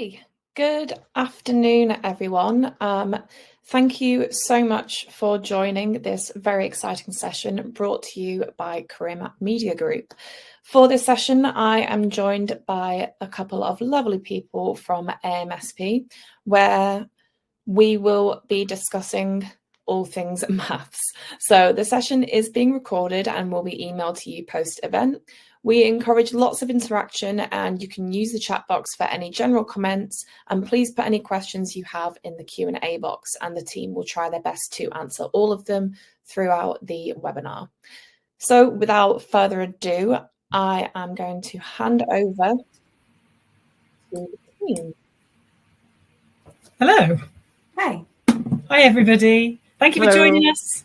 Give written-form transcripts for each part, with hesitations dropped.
Okay, good afternoon, everyone. Thank you so much for joining this very exciting session brought to you by Career Media Group. For this session, I am joined by a couple of lovely people from AMSP, where we will be discussing all things maths. So the session is being recorded and will be emailed to you post-event. We encourage lots of interaction, and you can use the chat box for any general comments, and please put any questions you have in the Q&A box, and the team will try their best to answer all of them throughout the webinar. So without further ado, I am going to hand over to the team. Hello. Hi. Hi, everybody. Thank you for joining us.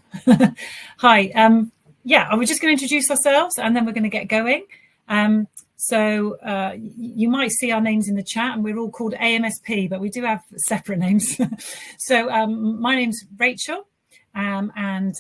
Hi. I was just going to introduce ourselves and then we're going to get going. You might see our names in the chat, and we're all called AMSP, but we do have separate names. My name's Rachel, and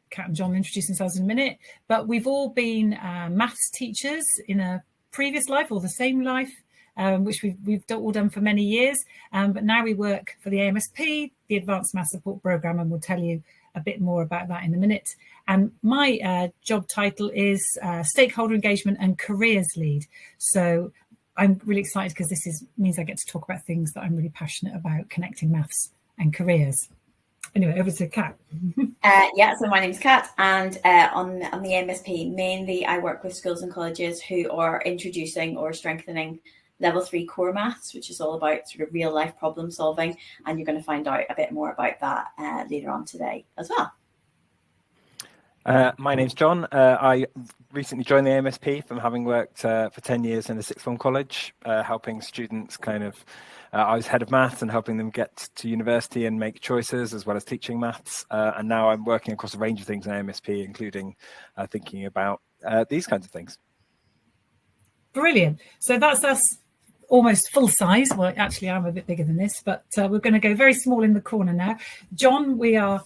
Kat and John will introduce themselves in a minute. But we've all been maths teachers in a previous life or the same life, which we've all done for many years. But now we work for the AMSP, the Advanced Maths Support Programme, and we'll tell you a bit more about that in a minute. And my job title is Stakeholder Engagement and Careers Lead. So I'm really excited because this means I get to talk about things that I'm really passionate about, connecting maths and careers. Anyway, over to Kat. So my name's Kat, and on the AMSP, mainly I work with schools and colleges who are introducing or strengthening Level 3 core maths, which is all about sort of real life problem solving. And you're going to find out a bit more about that later on today as well. My name's John. I recently joined the AMSP from having worked for 10 years in a sixth form college, helping students I was head of maths and helping them get to university and make choices, as well as teaching maths. And now I'm working across a range of things in AMSP, including thinking about these kinds of things. Brilliant. So that's us almost full size. Well, actually, I'm a bit bigger than this, but we're going to go very small in the corner now. John, we are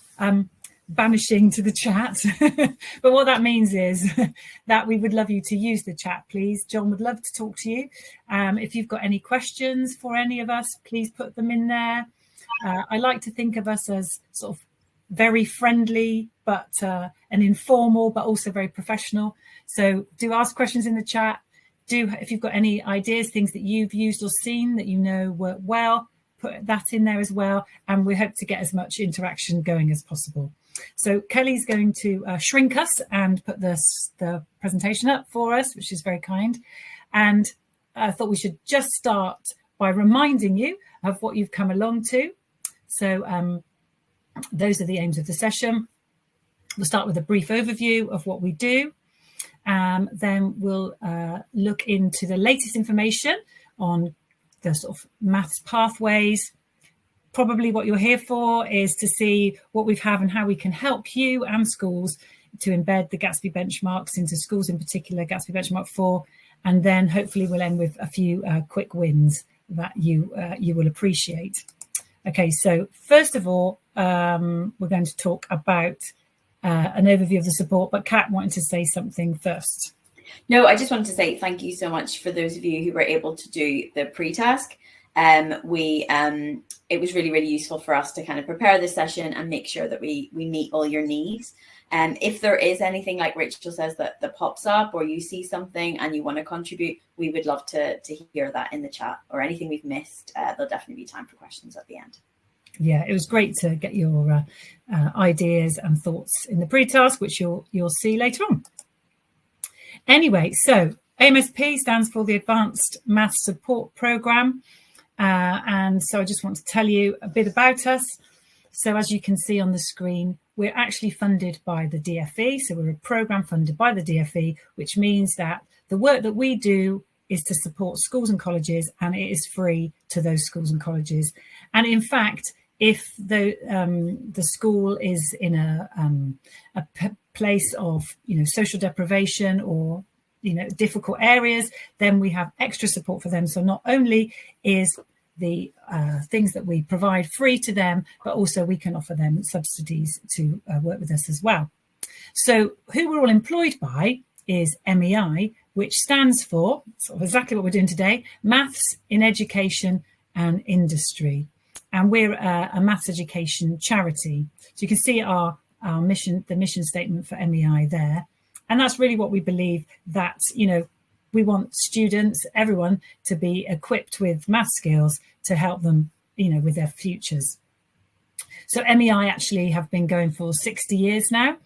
banishing to the chat. But what that means is that we would love you to use the chat, please. John would love to talk to you. If you've got any questions for any of us, please put them in there. I like to think of us as sort of very friendly, but and informal, but also very professional. So do ask questions in the chat. If you've got any ideas, things that you've used or seen that you know work well, put that in there as well. And we hope to get as much interaction going as possible. So Kelly's going to shrink us and put the presentation up for us, which is very kind. And I thought we should just start by reminding you of what you've come along to. So those are the aims of the session. We'll start with a brief overview of what we do. Then we'll look into the latest information on the sort of maths pathways. Probably what you're here for is to see what we have and how we can help you and schools to embed the Gatsby Benchmarks into schools, in particular Gatsby Benchmark 4. And then hopefully we'll end with a few quick wins that you will appreciate. Okay, so first of all, we're going to talk about an overview of the support, but Kat wanted to say something first. No, I just wanted to say thank you so much for those of you who were able to do the pre-task. It was really, really useful for us to kind of prepare this session and make sure that we meet all your needs. If there is anything, like Rachel says, that pops up, or you see something and you want to contribute, we would love to hear that in the chat, or anything we've missed. There'll definitely be time for questions at the end. Yeah, it was great to get your ideas and thoughts in the pre-task, which you'll see later on. Anyway, so AMSP stands for the Advanced Maths Support Programme. And so I just want to tell you a bit about us. So as you can see on the screen, we're actually funded by the DFE. So we're a programme funded by the DFE, which means that the work that we do is to support schools and colleges, and it is free to those schools and colleges. And in fact, if the school is in a place of social deprivation or difficult areas, then we have extra support for them. So not only is the things that we provide free to them, but also we can offer them subsidies to work with us as well. So who we're all employed by is MEI, which stands for sort of exactly what we're doing today, Maths in Education and Industry. And we're a maths education charity. So you can see our mission, the mission statement for MEI there. And that's really what we believe, that, you know, we want students, everyone, to be equipped with math skills to help them, you know, with their futures. So MEI actually have been going for 60 years now.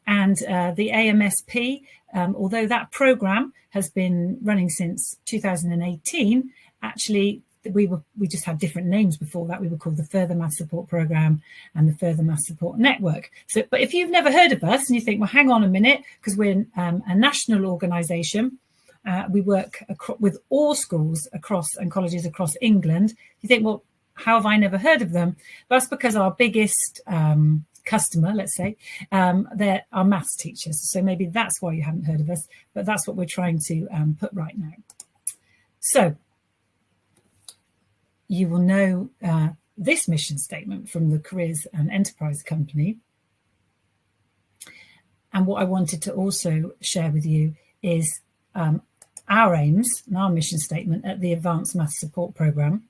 And the AMSP, although that programme has been running since 2018, actually we just had different names before that. We were called the Further Math Support Programme and the Further Math Support Network. So, but if you've never heard of us and you think, well, hang on a minute, because we're a national organisation, we work with all schools across and colleges across England. You think, well, how have I never heard of them? That's because our biggest customer, let's say, they're our maths teachers. So maybe that's why you haven't heard of us, but that's what we're trying to put right now. So you will know this mission statement from the Careers and Enterprise Company. And what I wanted to also share with you is our aims and our mission statement at the Advanced Maths Support Programme.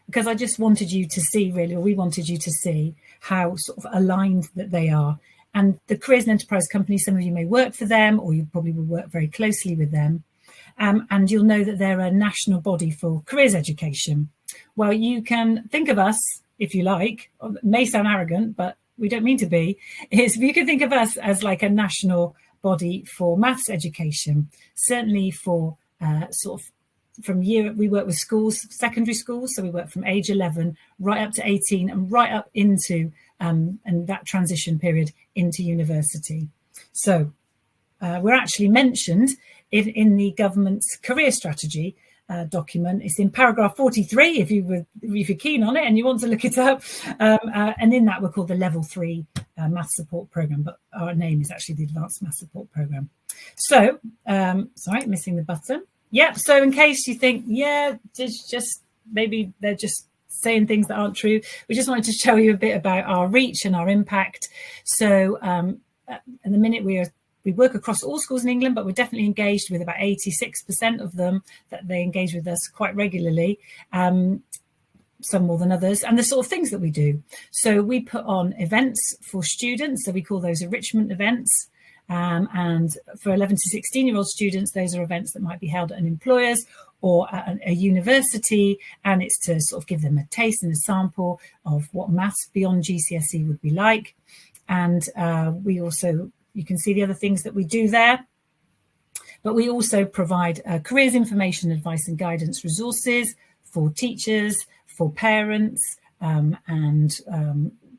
Because I just wanted you to see, really, or we wanted you to see how sort of aligned that they are. And the Careers and Enterprise Company, some of you may work for them, or you probably will work very closely with them. And you'll know that they're a national body for careers education. Well, you can think of us, if you like, it may sound arrogant, but we don't mean to be, is you can think of us as like a national body for maths education, certainly for sort of we work with schools, secondary schools, so we work from age 11 right up to 18 and right up into and that transition period into university. So we're actually mentioned in the government's career strategy document. It's in paragraph 43 if you're keen on it and you want to look it up. And in that we're called the Level 3 Math Support Programme, but our name is actually the Advanced Math Support Programme. So, sorry, missing the button. Yep. So in case you think, yeah, just maybe they're just saying things that aren't true, we just wanted to show you a bit about our reach and our impact. So at the minute we work across all schools in England, but we're definitely engaged with about 86% of them, that they engage with us quite regularly, some more than others, and the sort of things that we do. So we put on events for students, so we call those enrichment events. And for 11 to 16-year-old students, those are events that might be held at an employer's or at a university, and it's to sort of give them a taste and a sample of what maths beyond GCSE would be like. And we also, you can see the other things that we do there, but we also provide careers information, advice and guidance resources for teachers, for parents, and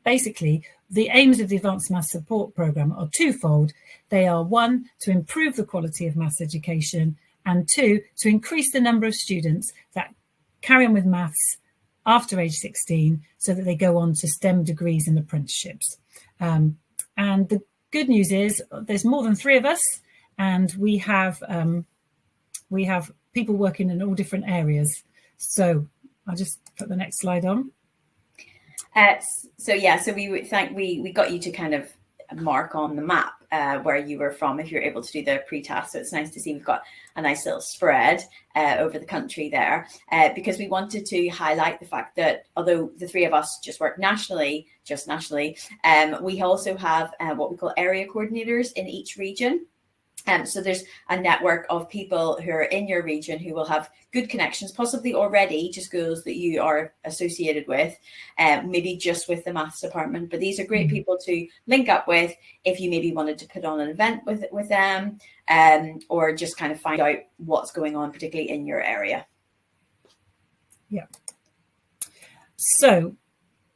basically the aims of the Advanced Maths Support Programme are twofold. They are, one, to improve the quality of maths education, and two, to increase the number of students that carry on with maths after age 16 so that they go on to STEM degrees and apprenticeships. And the good news is there's more than 3 of us, and we have people working in all different areas. So I'll just put the next slide on. So we got you to kind of mark on the map where you were from, if you're able to do the pre-task. So it's nice to see we've got a nice little spread over the country there, because we wanted to highlight the fact that although the 3 of us just work nationally, we also have what we call area coordinators in each region. So there's a network of people who are in your region who will have good connections, possibly already to schools that you are associated with, maybe just with the maths department. But these are great people to link up with if you maybe wanted to put on an event with them, or just kind of find out what's going on, particularly in your area. Yeah. So,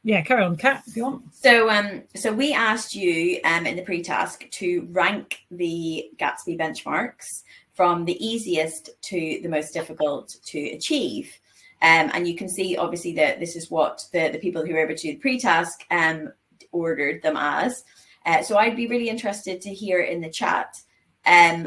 yeah, carry on, Kat, if you want. So we asked you in the pre-task to rank the Gatsby benchmarks from the easiest to the most difficult to achieve. And you can see, obviously, that this is what the people who were able to do the pre-task ordered them as. So I'd be really interested to hear in the chat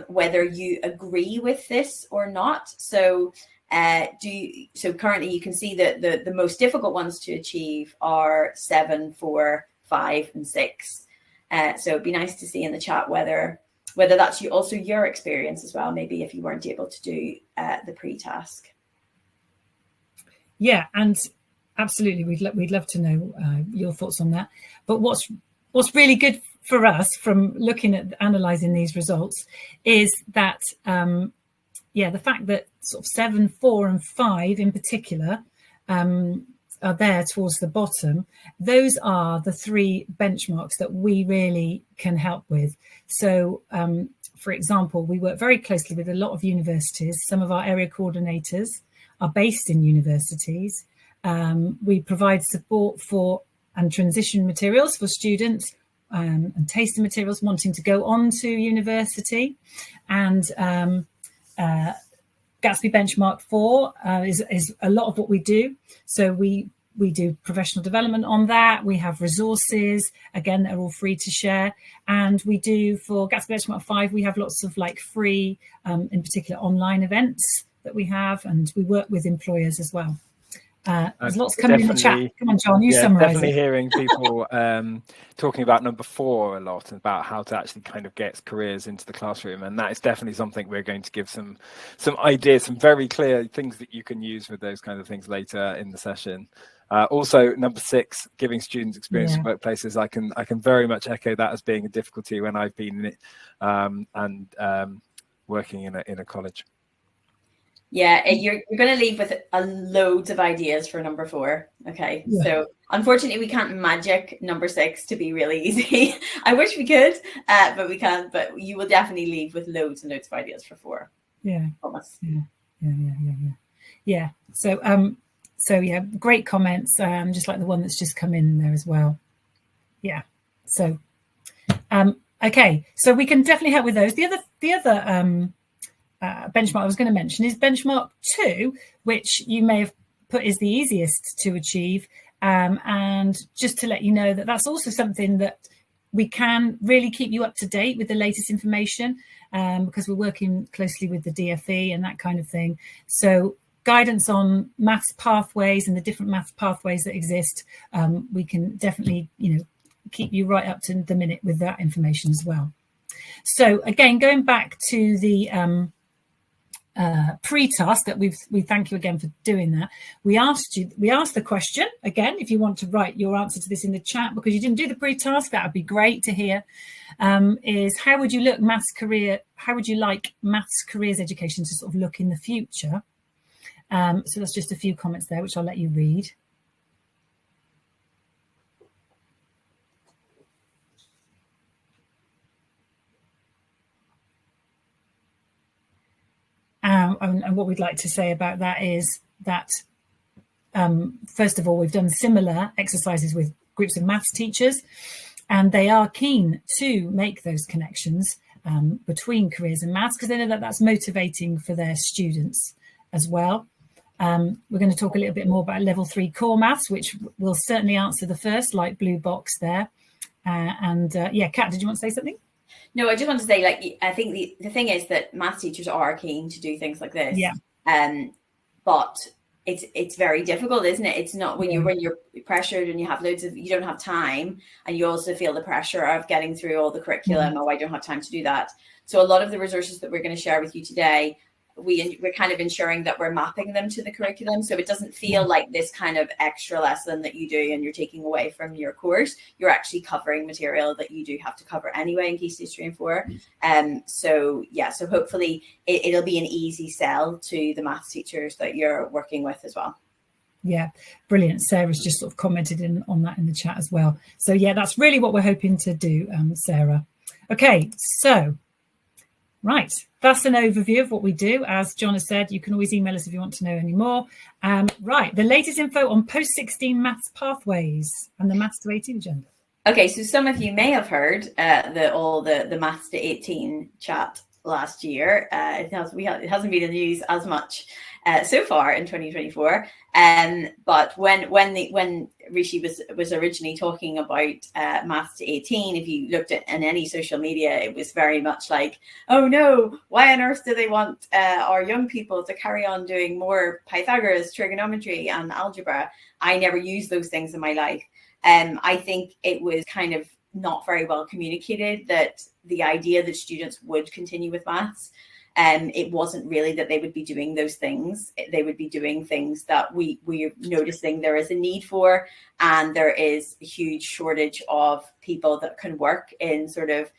whether you agree with this or not. So currently you can see that the most difficult ones to achieve are 7, 4, 5, and 6. So it'd be nice to see in the chat whether whether that's also your experience as well, maybe if you weren't able to do the pre-task. Yeah, and absolutely, we'd love to know your thoughts on that. But what's really good for us from looking at analysing these results is that, the fact that sort of 7, 4 and 5 in particular are there towards the bottom. Those are the 3 benchmarks that we really can help with. So, for example, we work very closely with a lot of universities. Some of our area coordinators are based in universities. We provide support for and transition materials for students and taster materials wanting to go on to university. And Gatsby Benchmark 4 is a lot of what we do. So we do professional development on that. We have resources, again, that are all free to share. And we do, for Gatsby Benchmark 5, we have lots of like free, in particular, online events that we have. And we work with employers as well. There's lots coming in the chat. Come on, John, you summarise definitely it. Hearing people talking about number 4 a lot, about how to actually kind of get careers into the classroom, and that is definitely something we're going to give some ideas, some very clear things that you can use with those kind of things later in the session. Also, number 6, giving students experience in workplaces. I can very much echo that as being a difficulty when I've been in it and working in a college. Yeah, you're going to leave with loads of ideas for number 4. Okay, so unfortunately we can't magic number 6 to be really easy. I wish we could, but we can't. But you will definitely leave with loads and loads of ideas for 4. Yeah, promise. Yeah. So yeah, great comments. Just like the one that's just come in there as well. Yeah. So okay, so we can definitely help with those. The other benchmark I was going to mention is benchmark 2, which you may have put is the easiest to achieve. And just to let you know that that's also something that we can really keep you up to date with the latest information, because we're working closely with the DFE and that kind of thing. So guidance on maths pathways and the different maths pathways that exist, we can definitely, keep you right up to the minute with that information as well. So again, going back to the pre-task that we thank you again for doing that. We asked the question again, if you want to write your answer to this in the chat because you didn't do the pre-task, that would be great to hear. Is how would you like maths careers education to sort of look in the future? So that's just a few comments there, which I'll let you read. And what we'd like to say about that is that, first of all, we've done similar exercises with groups of maths teachers, and they are keen to make those connections between careers and maths because they know that that's motivating for their students as well. We're going to talk a little bit more about level 3 core maths, which will certainly answer the first light blue box there. Kat, did you want to say something? No, I just want to say, I think the thing is that maths teachers are keen to do things like this. Yeah. But it's very difficult, isn't it? It's not when you're pressured and you don't have time, and you also feel the pressure of getting through all the curriculum. Oh, I don't have time to do that. So a lot of the resources that we're going to share with you today, we're kind of ensuring that we're mapping them to the curriculum, so it doesn't feel like this kind of extra lesson that you do and you're taking away from your course. You're actually covering material that you do have to cover anyway in Key Stage 3 and 4. So hopefully it'll be an easy sell to the maths teachers that you're working with as well. Yeah, brilliant. Sarah's just sort of commented on that in the chat as well. So yeah, that's really what we're hoping to do, Sarah. Okay, so right, that's an overview of what we do. As John has said, you can always email us if you want to know any more. Right, the latest info on post-16 maths pathways and the Maths to 18 agenda. Okay, so some of you may have heard the Maths to 18 chat last year. It hasn't been in the news as much so far in 2024. But when Rishi was originally talking about Maths to 18, if you looked at in any social media, it was very much like, oh no, why on earth do they want our young people to carry on doing more Pythagoras, trigonometry and algebra? I never used those things in my life. I think it was kind of not very well communicated, that the idea that students would continue with maths, it wasn't really that they would be doing those things. They would be doing things that we're noticing there is a need for, and there is a huge shortage of people that can work in sort of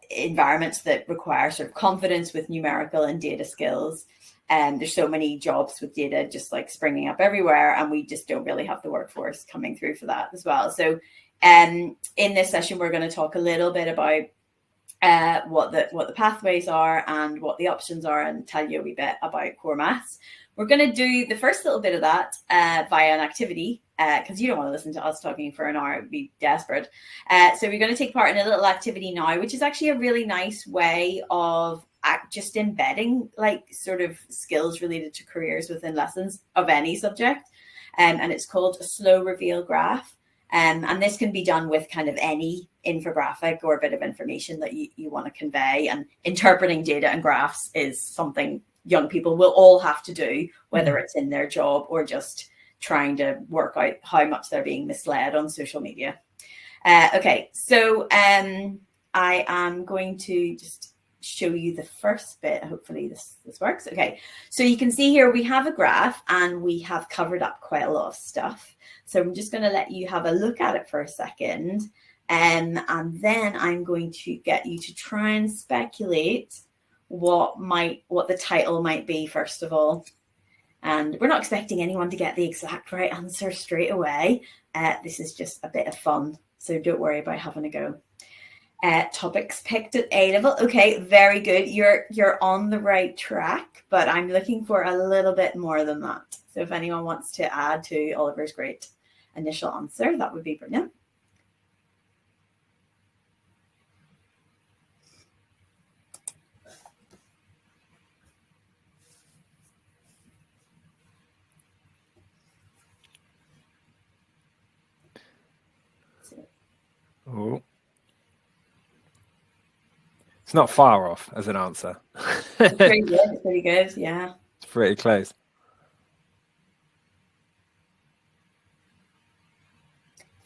environments that require sort of confidence with numerical and data skills. There's so many jobs with data just like springing up everywhere, and we just don't really have the workforce coming through for that as well. So in this session, we're going to talk a little bit about what the pathways are and what the options are, and tell you a wee bit about core maths. We're going to do the first little bit of that via an activity, because you don't want to listen to us talking for an hour. It would be desperate. So we're going to take part in a little activity now, which is actually a really nice way of just embedding like sort of skills related to careers within lessons of any subject. And it's called a slow reveal graph. And this can be done with kind of any infographic or a bit of information that you want to convey. And interpreting data and graphs is something young people will all have to do, whether it's in their job or just trying to work out how much they're being misled on social media. Okay, so I am going to just show you the first bit. Hopefully this works. Okay, so you can see here we have a graph and we have covered up quite a lot of stuff. So I'm just going to let you have a look at it for a second. And then I'm going to get you to try and speculate what the title might be, first of all. And we're not expecting anyone to get the exact right answer straight away. This is just a bit of fun, so don't worry about having a go. Topics picked at A level. Okay, very good. You're on the right track, but I'm looking for a little bit more than that. So if anyone wants to add to Oliver's great initial answer, that would be brilliant. Oh. It's not far off as an answer. It's pretty good. It's pretty good. Yeah. It's pretty close.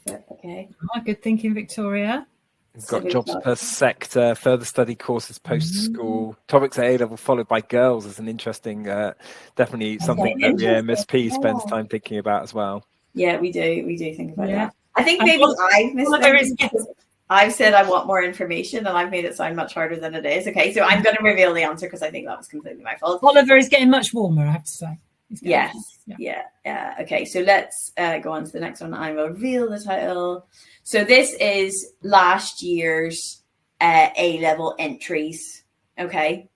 Okay. Oh, good thinking, Victoria. We've got jobs per sector, further study courses post-school, topics at A-level followed by girls is an interesting, definitely something that the AMSP spends time thinking about as well. Yeah, we do think about that. I think maybe I've said I want more information and I've made it sound much harder than it is. Okay, so I'm going to reveal the answer because I think that was completely my fault. Oliver is getting much warmer, I have to say. Yes. Yeah. Okay, so let's go on to the next one. I will reveal the title. So this is last year's A-level entries. Okay.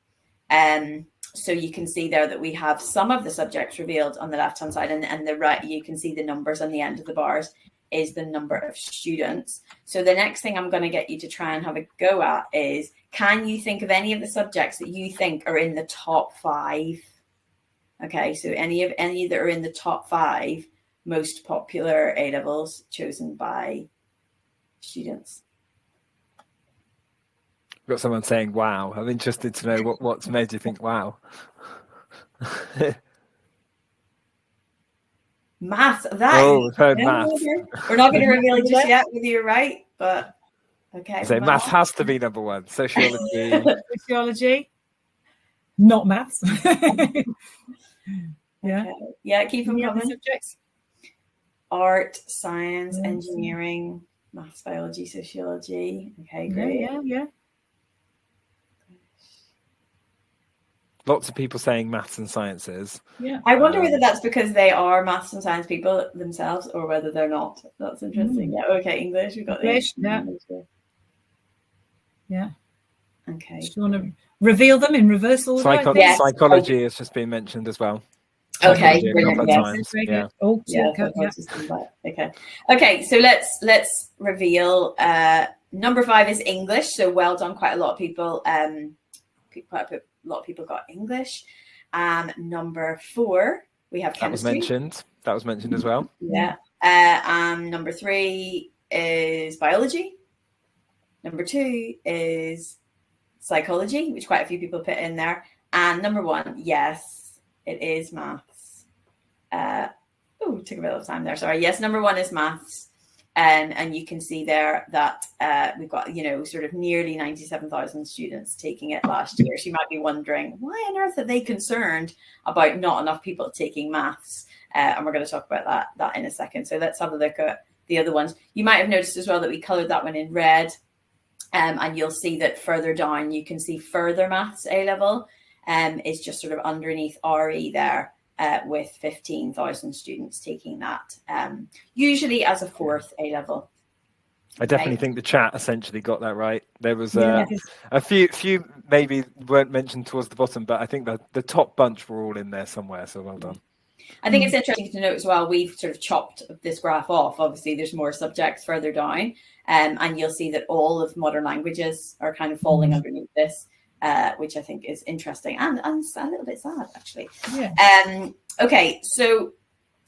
So you can see there that we have some of the subjects revealed on the left-hand side, and the right, you can see the numbers on the end of the bars is the number of students. So the next thing I'm going to get you to try and have a go at is, can you think of any of the subjects that you think are in the top 5? Okay, so any that are in the top 5 most popular A-levels chosen by students. We've got someone saying, wow. I'm interested to know what's made you think, wow. Maths. We've heard maths. We're not going to reveal it just yet whether you're right, but okay. So maths has to be number 1. Sociology. Sociology. Not maths. Yeah. Okay. Yeah, keep them coming. Subjects. Art, science, engineering, maths, biology, sociology. Okay, great. Yeah. Lots of people saying maths and sciences. Yeah. I wonder whether that's because they are maths and science people themselves or whether they're not. That's interesting. Yeah. Okay, English. We've got English. Yeah. Okay. Do you want to reveal them in reverse order? Psychology has just been mentioned as well. Okay, brilliant. Yeah. Okay, so let's reveal number 5 is English. So well done, quite a lot of people. Quite a lot of people got English. Number 4, we have chemistry. That was mentioned as well. Yeah. Number 3 is biology. Number 2 is psychology, which quite a few people put in there. And number 1, yes, it is maths. Took a bit of time there. Sorry. Yes, number 1 is maths. And you can see there that we've got, sort of nearly 97,000 students taking it last year. So you might be wondering, why on earth are they concerned about not enough people taking maths? And we're going to talk about that in a second. So let's have a look at the other ones. You might have noticed as well that we coloured that one in red. And you'll see that further down, you can see further maths A-level is just sort of underneath RE there. With 15,000 students taking that, usually as a fourth A-level. I definitely think the chat essentially got that right. There was a few maybe weren't mentioned towards the bottom, but I think the top bunch were all in there somewhere, so well done. I think it's interesting to note as well, we've sort of chopped this graph off. Obviously, there's more subjects further down, and you'll see that all of modern languages are kind of falling underneath this. Which I think is interesting and a little bit sad, actually. Yeah. Okay, so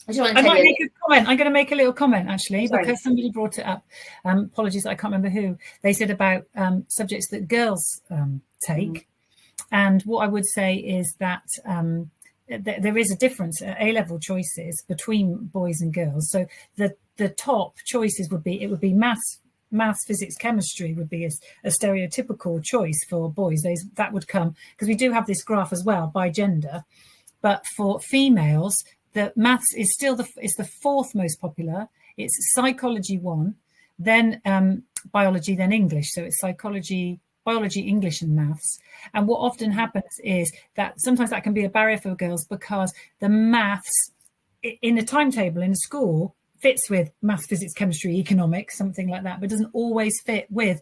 I just want to make a comment. I'm going to make a little comment, actually, because somebody brought it up. Apologies, I can't remember who. They said about subjects that girls take. And what I would say is that there is a difference at A-level choices between boys and girls. So the top choices would be maths, physics, chemistry would be a stereotypical choice for boys. That would come because we do have this graph as well by gender, but for females, the maths is still the fourth most popular. It's psychology 1, then biology, then English. So it's psychology, biology, English, and maths. And what often happens is that sometimes that can be a barrier for girls because the maths in a timetable in a school fits with maths, physics, chemistry, economics, something like that, but doesn't always fit with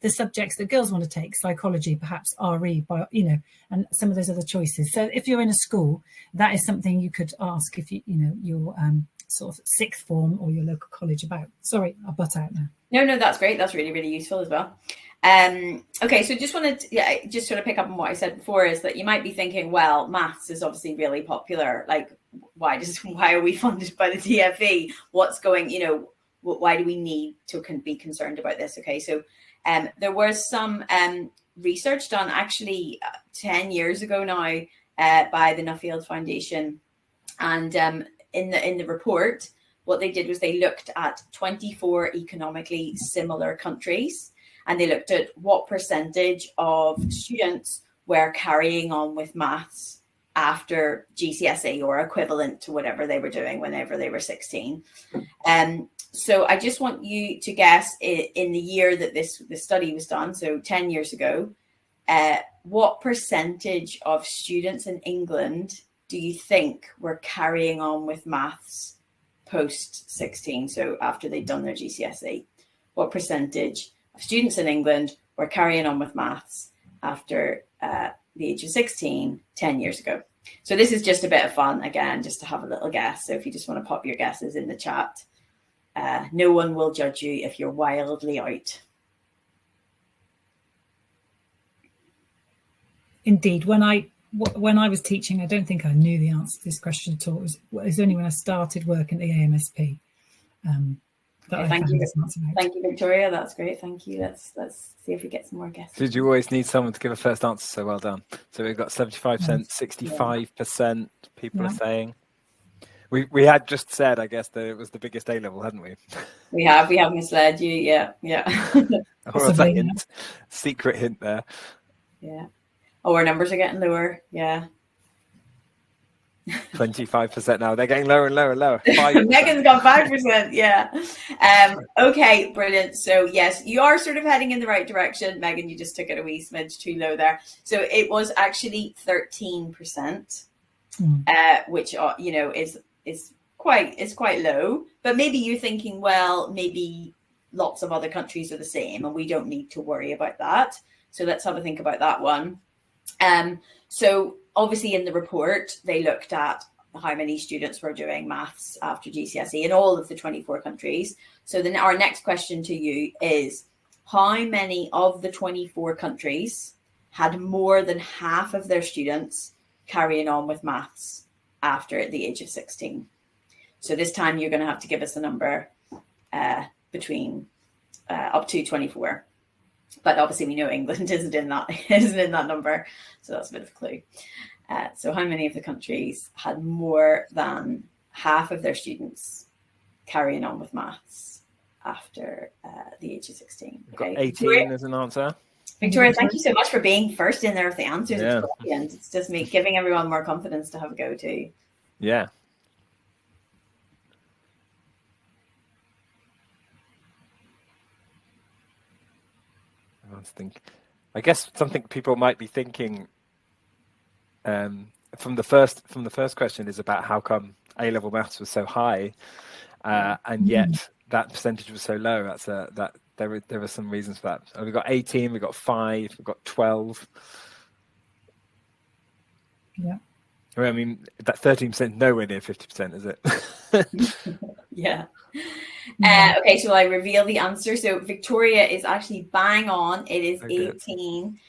the subjects that girls want to take, psychology, perhaps RE, and some of those other choices. So if you're in a school, that is something you could ask if you're sort of sixth form or your local college about. Sorry, I'll butt out now. No, that's great. That's really, really useful as well. Okay, so just wanted to just sort of pick up on what I said before is that you might be thinking, well, maths is obviously really popular. Like, why are we funded by the DFE? What's going, why do we need to be concerned about this? Okay, so there was some research done actually 10 years ago now by the Nuffield Foundation, and in the report, what they did was they looked at 24 economically similar countries. And they looked at what percentage of students were carrying on with maths after GCSE or equivalent to whatever they were doing whenever they were 16. So I just want you to guess in the year that this study was done, so 10 years ago, what percentage of students in England do you think were carrying on with maths post 16, so after they'd done their GCSE? What percentage students in England were carrying on with maths after the age of 16, 10 years ago. So this is just a bit of fun, again, just to have a little guess. So if you just want to pop your guesses in the chat, no one will judge you if you're wildly out. Indeed. When I was teaching, I don't think I knew the answer to this question at all. It was only when I started working at the AMSP. Thank you, Victoria. That's great. Thank you. Let's see if we get some more guesses. Did you always need someone to give a first answer? So well done. So we've got 75%, 65% people are saying. We had just said, I guess, that it was the biggest A-level, hadn't we? We have misled you. Yeah. Or a hint, secret hint there. Yeah. Oh, our numbers are getting lower. Yeah. 25% now. They're getting lower and lower and lower. Megan's got 5%. Yeah. Okay, brilliant. So yes, you are sort of heading in the right direction. Megan, you just took it a wee smidge too low there. So it was actually 13%, which is quite low. But maybe you're thinking, well, maybe lots of other countries are the same, and we don't need to worry about that. So let's have a think about that one. So obviously in the report, they looked at how many students were doing maths after GCSE in all of the 24 countries. So then our next question to you is, how many of the 24 countries had more than half of their students carrying on with maths after the age of 16? So this time you're going to have to give us a number between up to 24. But obviously we know England isn't in that number. So that's a bit of a clue. So how many of the countries had more than half of their students carrying on with maths after the age of 16. We've got 18 as an answer. Victoria, thank you so much for being first in there with the answers. Yeah. It's brilliant. It's just giving everyone more confidence to have a go too. Yeah. I guess something people might be thinking from the first question is about how come A-level maths was so high, and yet that percentage was so low. There are some reasons for that. We've got 18, we've got 5, we've got 12. Yeah. I mean, that 13% nowhere near 50%, is it? Yeah. Okay, so I reveal the answer. So Victoria is actually bang on. It is 18.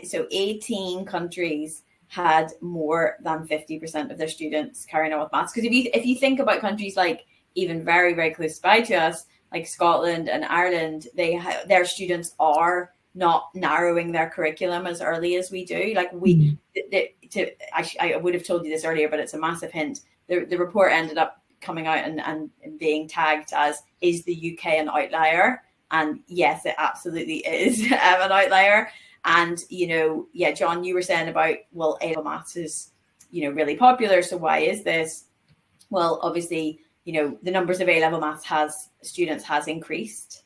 So 18 countries had more than 50% of their students carrying on with maths. Because if you think about countries like even very, very close by to us, like Scotland and Ireland, their students are not narrowing their curriculum as early as we do. Like I would have told you this earlier, but it's a massive hint. The report ended up coming out and being tagged as, is the UK an outlier? And yes, it absolutely is an outlier. And, John, you were saying about, well, A-level maths is, really popular. So why is this? Well, obviously, the numbers of A-level maths students has increased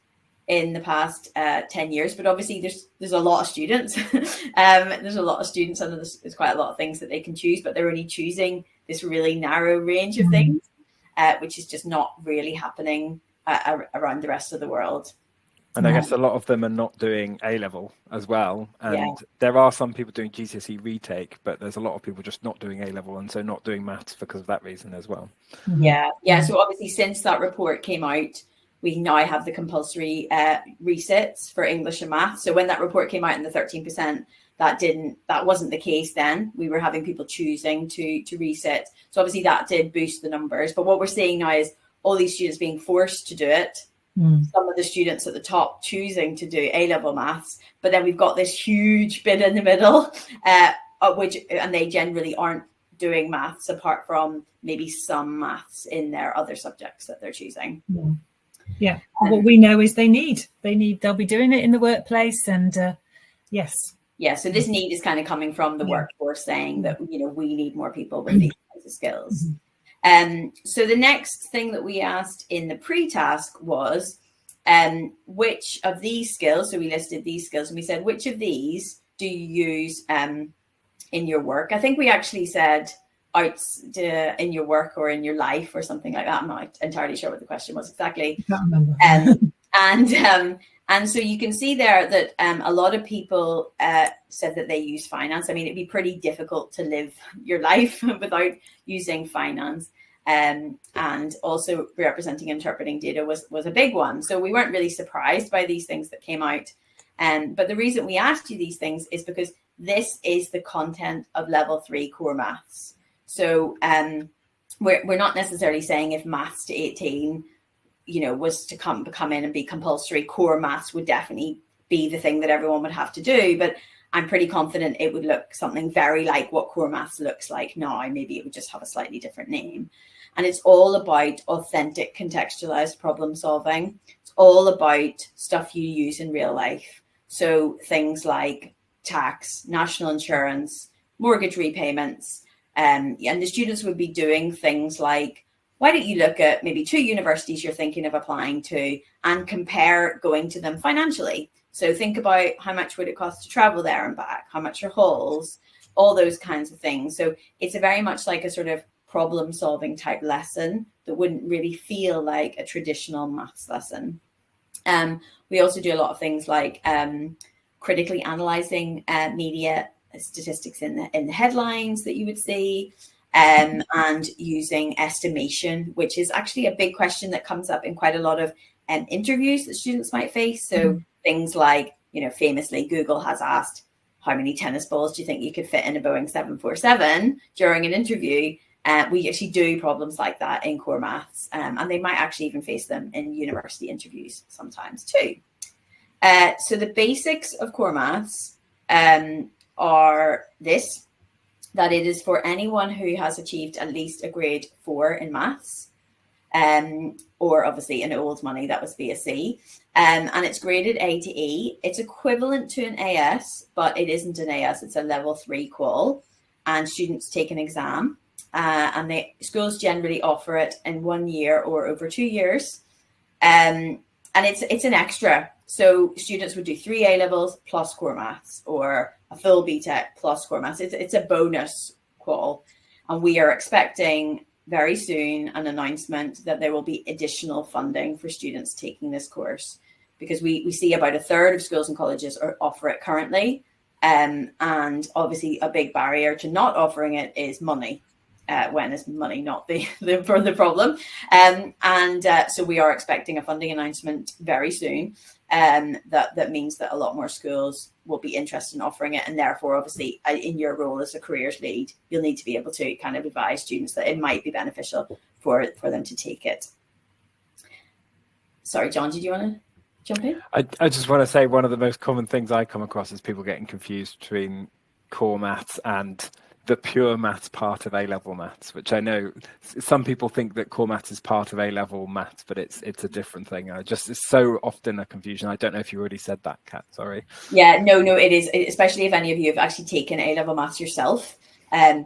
in the past 10 years, but obviously there's a lot of students. There's a lot of students, and there's quite a lot of things that they can choose, but they're only choosing this really narrow range of things, which is just not really happening around the rest of the world. And I guess a lot of them are not doing A-level as well. And there are some people doing GCSE retake, but there's a lot of people just not doing A-level and so not doing maths because of that reason as well. Yeah. So obviously since that report came out, we now have the compulsory resets for English and maths. So when that report came out in the 13%, that wasn't the case then. We were having people choosing to reset. So obviously that did boost the numbers. But what we're seeing now is all these students being forced to do it. Some of the students at the top choosing to do A-level maths, but then we've got this huge bit in the middle, and they generally aren't doing maths apart from maybe some maths in their other subjects that they're choosing. Yeah. What we know is they'll be doing it in the workplace, and yes. Yeah. So this need is kind of coming from the workforce saying that, we need more people with these kinds of skills. So the next thing that we asked in the pre-task was, which of these skills, so we listed these skills and we said, which of these do you use in your work? I think we actually said in your work or in your life or something like that. I'm not entirely sure what the question was exactly. I can't remember. And so you can see there that a lot of people said that they use finance. I mean, it'd be pretty difficult to live your life without using finance. And also representing and interpreting data was a big one. So we weren't really surprised by these things that came out. But the reason we asked you these things is because this is the content of level 3 core maths. So we're not necessarily saying if maths to 18 was to come in and be compulsory, core maths would definitely be the thing that everyone would have to do. But I'm pretty confident it would look something very like what core maths looks like now. Maybe it would just have a slightly different name. And it's all about authentic contextualized problem solving. It's all about stuff you use in real life. So things like tax, national insurance, mortgage repayments. And the students would be doing things like, why don't you look at maybe 2 universities you're thinking of applying to and compare going to them financially? So think about how much would it cost to travel there and back, how much are halls, all those kinds of things. So it's a very much like a sort of problem solving type lesson that wouldn't really feel like a traditional maths lesson. We also do a lot of things like critically analyzing media statistics in the headlines that you would see. And using estimation, which is actually a big question that comes up in quite a lot of interviews that students might face. So things like, famously, Google has asked, how many tennis balls do you think you could fit in a Boeing 747 during an interview? We actually do problems like that in core maths, and they might actually even face them in university interviews sometimes too. So the basics of core maths are this: that it is for anyone who has achieved at least a grade 4 in maths. or obviously in old money, that would be a C. And it's graded A to E. It's equivalent to an AS, but it isn't an AS. It's a level 3 qual, and students take an exam. And schools generally offer it in 1 year or over 2 years. And it's an extra. So students would do 3 A-levels plus core maths, or a full BTEC plus core maths. It's a bonus qual. And we are expecting very soon an announcement that there will be additional funding for students taking this course, because we see about a third of schools and colleges offer it currently. And obviously a big barrier to not offering it is money. When is money not the problem? So we are expecting a funding announcement very soon. That means that a lot more schools will be interested in offering it, and therefore, obviously, in your role as a careers lead, you'll need to be able to kind of advise students that it might be beneficial for them to take it. Sorry, John, did you want to jump in? I just want to say one of the most common things I come across is people getting confused between core maths and the pure maths part of A-level maths, which I know some people think that core maths is part of A-level maths, but it's a different thing. It's so often a confusion. I don't know if you already said that, Kat, sorry. Yeah, no, it is, especially if any of you have actually taken A-level maths yourself,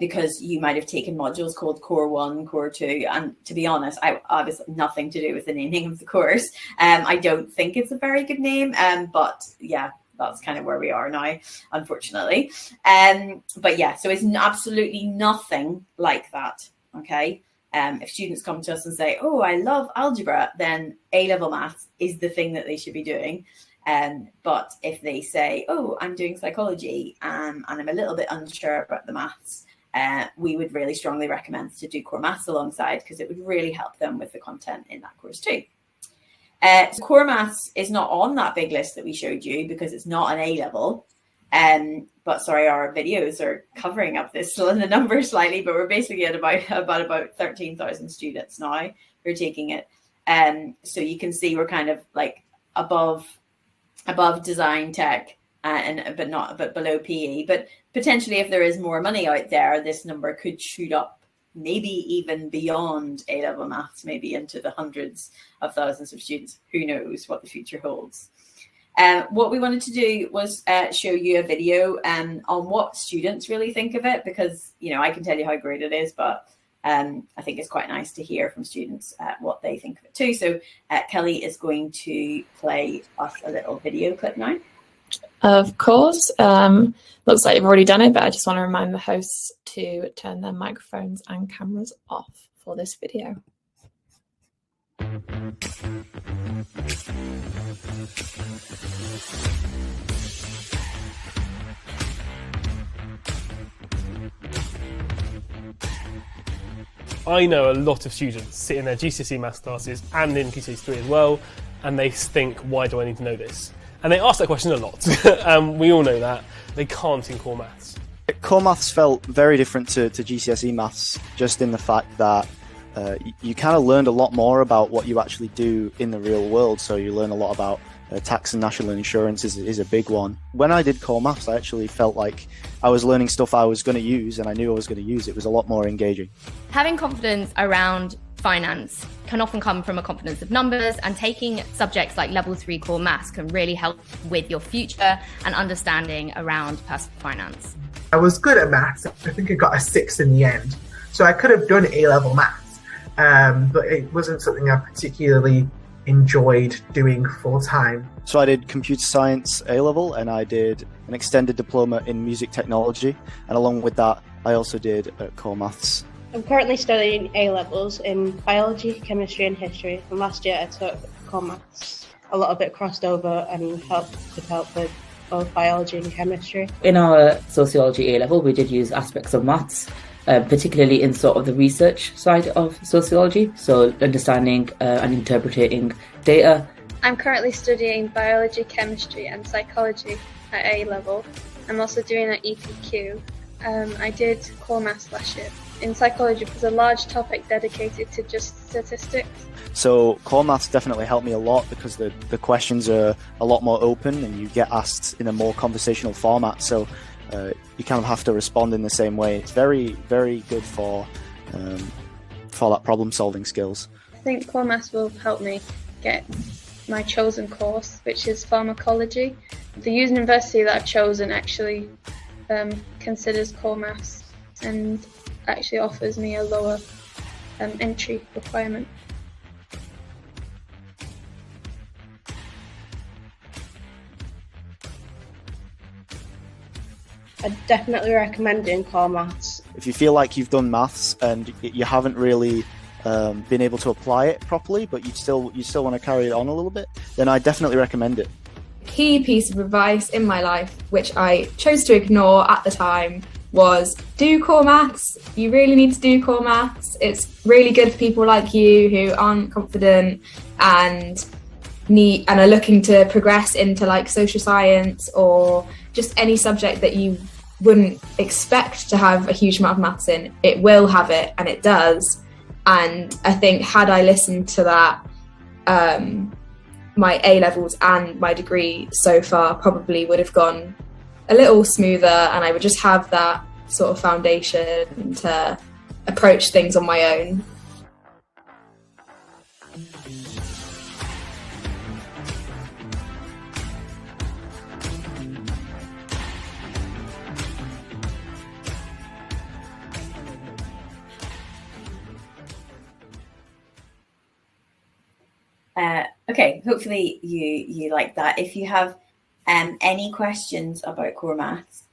because you might have taken modules called Core 1, Core 2, and to be honest, I have nothing to do with the naming of the course. I don't think it's a very good name, but yeah, that's kind of where we are now, unfortunately. But yeah, so it's absolutely nothing like that, okay? If students come to us and say, oh, I love algebra, then A-level maths is the thing that they should be doing. But if they say, oh, I'm doing psychology and I'm a little bit unsure about the maths, we would really strongly recommend to do core maths alongside, because it would really help them with the content in that course too. So core maths is not on that big list that we showed you because it's not an A-level. But sorry, our videos are covering up this the numbers slightly, but we're basically at about 13,000 students now who are taking it. So you can see we're kind of like above design tech, but below PE. But potentially, if there is more money out there, this number could shoot up, maybe even beyond A-level maths, maybe into the hundreds of thousands of students. Who knows what the future holds. What we wanted to do was show you a video on what students really think of it, because, you know, I can tell you how great it is, but I think it's quite nice to hear from students what they think of it too. So Kelly is going to play us a little video clip now. Of course. Looks like you've already done it, but I just want to remind the hosts to turn their microphones and cameras off for this video. I know a lot of students sit in their GCSE maths classes and in Key Stage 3 as well, and they think, why do I need to know this? And they ask that question a lot. We all know that. They can't in core maths. Core maths felt very different to GCSE maths, just in the fact that you kind of learned a lot more about what you actually do in the real world. So you learn a lot about tax and national insurance is a big one. When I did core maths, I actually felt like I was learning stuff I was going to use, and I knew I was going to use. It was a lot more engaging. Having confidence around finance can often come from a confidence of numbers, and taking subjects like level 3 core maths can really help with your future and understanding around personal finance. I was good at maths. I think I got a 6 in the end. So I could have done A-level maths, but it wasn't something I particularly enjoyed doing full time. So I did computer science A-level, and I did an extended diploma in music technology, and along with that I also did core maths. I'm currently studying A-levels in biology, chemistry and history, and last year I took core maths. A lot of it crossed over and could help with both biology and chemistry. In our sociology A-level we did use aspects of maths, particularly in sort of the research side of sociology, so understanding and interpreting data. I'm currently studying biology, chemistry and psychology at A-level. I'm also doing an EPQ. I did core maths last year. In psychology, there's a large topic dedicated to just statistics. So core maths definitely helped me a lot, because the questions are a lot more open and you get asked in a more conversational format. So you kind of have to respond in the same way. It's very, very good for that problem-solving skills. think core maths will help me get my chosen course, which is pharmacology. The university that I've chosen actually considers core maths and actually offers me a lower entry requirement. I'd definitely recommend doing core maths. If you feel like you've done maths and you haven't really been able to apply it properly, but you still want to carry it on a little bit, then I definitely recommend it. Key piece of advice in my life, which I chose to ignore at the time, was do core maths. You really need to do core maths. It's really good for people like you who aren't confident and are looking to progress into like social science or just any subject that you wouldn't expect to have a huge amount of maths in. It will have it, and it does. And I think had I listened to that, my A-levels and my degree so far probably would have gone a little smoother, and I would just have that sort of foundation to approach things on my own. Okay, hopefully you like that. If you have any questions about core maths,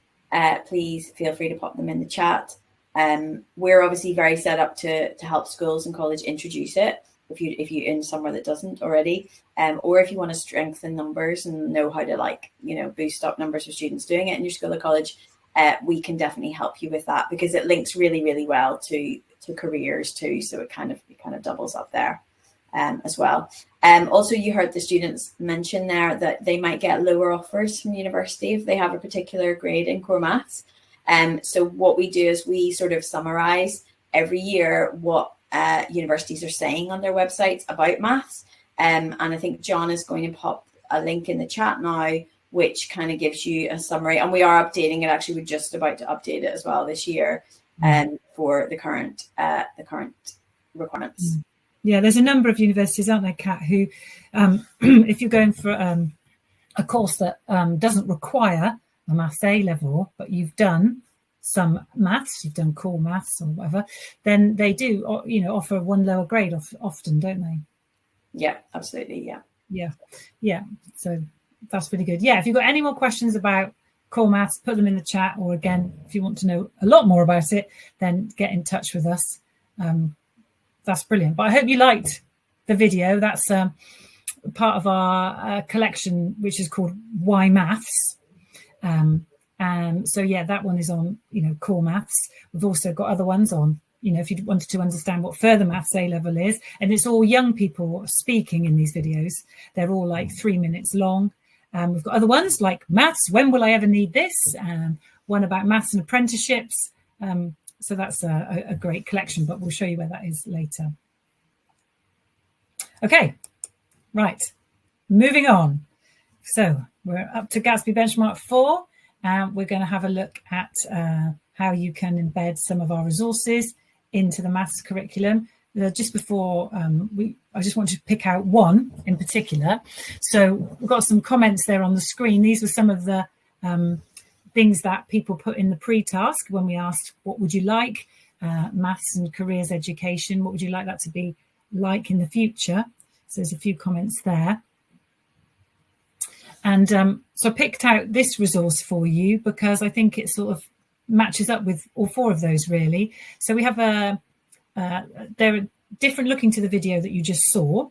please feel free to pop them in the chat. We're obviously very set up to help schools and college introduce it if you're in somewhere that doesn't already, or if you want to strengthen numbers and know how to boost up numbers for students doing it in your school or college, we can definitely help you with that, because it links really, really well to careers too. So it kind of doubles up there. As well. Also, you heard the students mention there that they might get lower offers from university if they have a particular grade in core maths. So what we do is we sort of summarize every year what universities are saying on their websites about maths. And I think John is going to pop a link in the chat now, which kind of gives you a summary. And we are updating it. Actually, we're just about to update it as well this year for the current requirements. Yeah, there's a number of universities, aren't there, Kat, who, if you're going for a course that doesn't require a maths A level, but you've done some maths, you've done core maths or whatever, then they do, offer one lower grade often, don't they? Yeah, absolutely. Yeah. So that's really good. Yeah, if you've got any more questions about core maths, put them in the chat. Or again, if you want to know a lot more about it, then get in touch with us. That's brilliant. But I hope you liked the video. That's part of our collection, which is called Why Maths. So yeah, that one is on, core maths. We've also got other ones on, if you wanted to understand what further maths A level is. And it's all young people speaking in these videos. They're all like 3 minutes long. We've got other ones like maths. When will I ever need this? One about maths and apprenticeships. So that's a great collection, but we'll show you where that is later. Okay, right, moving on. So we're up to Gatsby Benchmark 4, and we're going to have a look at how you can embed some of our resources into the maths curriculum. Just before I just want to pick out one in particular. So we've got some comments there on the screen. These were some of the things that people put in the pre-task when we asked, what would you like? Maths and careers education, what would you like that to be like in the future? So there's a few comments there. And so I picked out this resource for you because I think it sort of matches up with all four of those really. So we have they're different looking to the video that you just saw.